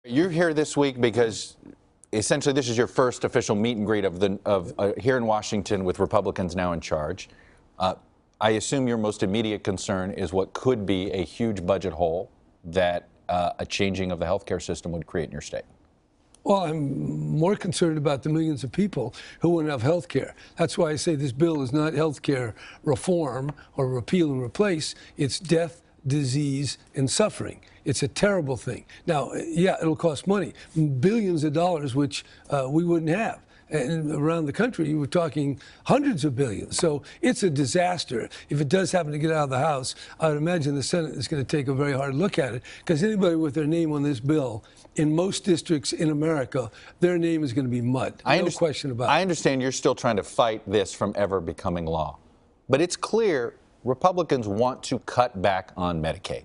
You're here this week because essentially this is your first official meet and greet of here in Washington with Republicans now in charge. I assume your most immediate concern is what could be a huge budget hole that a changing of the healthcare system would create in your state. Well, I'm more concerned about the millions of people who wouldn't have health care. That's why I say this bill is not health care reform or repeal and replace. It's death, disease, and suffering. It's a terrible thing. Now, yeah, it'll cost money, billions of dollars, which we wouldn't have. And around the country, we're talking hundreds of billions. So it's a disaster. If it does happen to get out of the House, I would imagine the Senate is going to take a very hard look at it, because anybody with their name on this bill, in most districts in America, their name is going to be mud. No question about it. I understand you're still trying to fight this from ever becoming law. But it's clear Republicans want to cut back on Medicaid.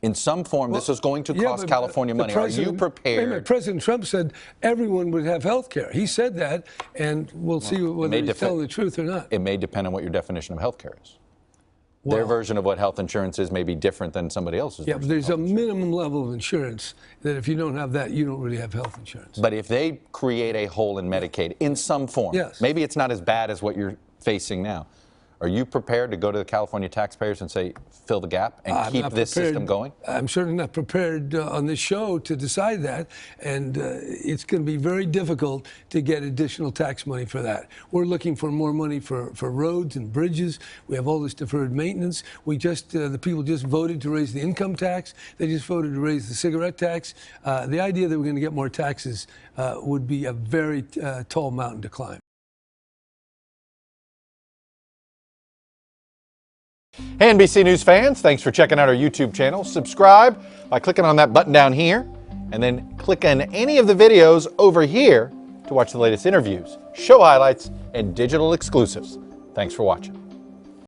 In some form, this is going to cost California money. Are you prepared? President Trump said everyone would have health care. He said that, and we'll see whether he's telling the truth or not. It may depend on what your definition of health care is. Well, their version of what health insurance is may be different than somebody else's. Yeah, but there's a minimum level of insurance that if you don't have that, you don't really have health insurance. But if they create a hole in Medicaid in some form, maybe it's not as bad as what you're facing now. Are you prepared to go to the California taxpayers and say, fill the gap and keep this system going? I'm certainly not prepared on this show to decide that, and it's going to be very difficult to get additional tax money for that. We're looking for more money for roads and bridges. We have all this deferred maintenance. The people just voted to raise the income tax. They just voted to raise the cigarette tax. The idea that we're going to get more taxes would be a very tall mountain to climb. Hey, NBC News fans, thanks for checking out our YouTube channel. Subscribe by clicking on that button down here, and then click on any of the videos over here to watch the latest interviews, show highlights, and digital exclusives. Thanks for watching.